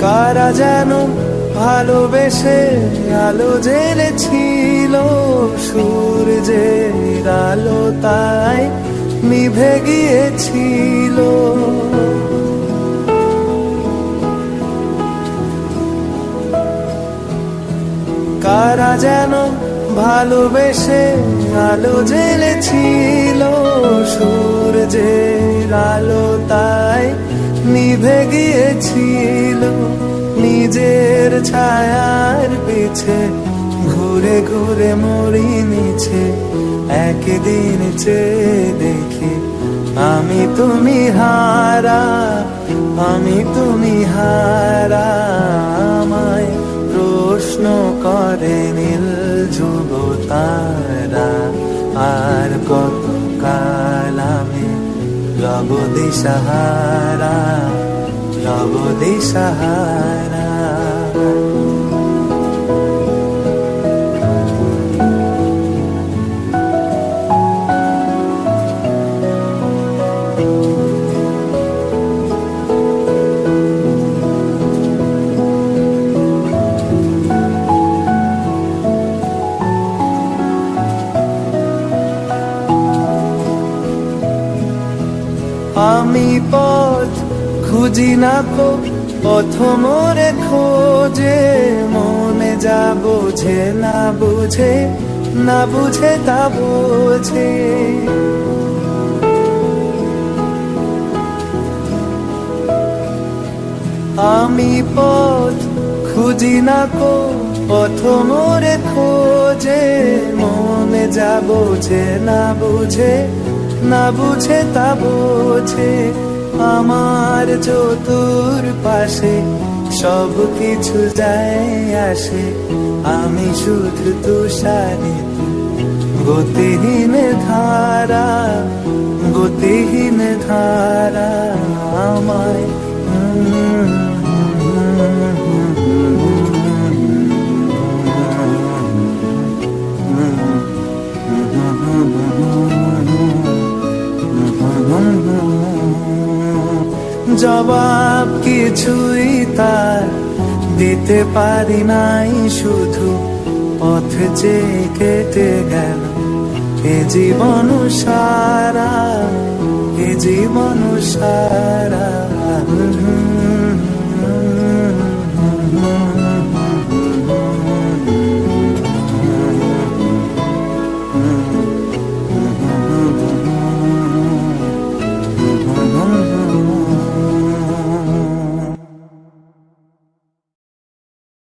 কারা যেন ভালোবেসে আলো জ্বেলেছিল, সূর্যের আলো তাই নিভে গিয়েছিল। কারা যেন ভালোবেসে আলো জ্বেলেছিল, সূর্যের আলো তাই নিভে গিয়েছিল। নিজের ছায়ার পিছে ঘুরে ঘুরে মরি নিচে, একদিন চেয়ে দেখি আমি তুমি হারা, আমি তুমি হারা। আমায় প্রশ্ন করে নীল ধ্রুব তারা, আর কত কাল আমি রব দিশাহারা, রব দিশাহারা। আমি পথ খুঁজি না কো, পথ মোরে খোঁজে, মনে যা বোঝে না বুঝে, না বুঝে তা বোঝে। আমি পথ খুঁজি না কো, পথ মোরে খোঁজে, মনে যা বোঝে না বুঝে, না বুঝে তা বোঝে। আমার চতুর পাশে সব কিছু যায় আসে, আমি শুধু তুষারিত গতিহীন ধারা, গতিহীন ধারা। আমায় জবাব কিছুই তার দিতে পারি নাই, শুধু পথ যে কেটে গেল এ জীবন সারা, এ জীবন সারা।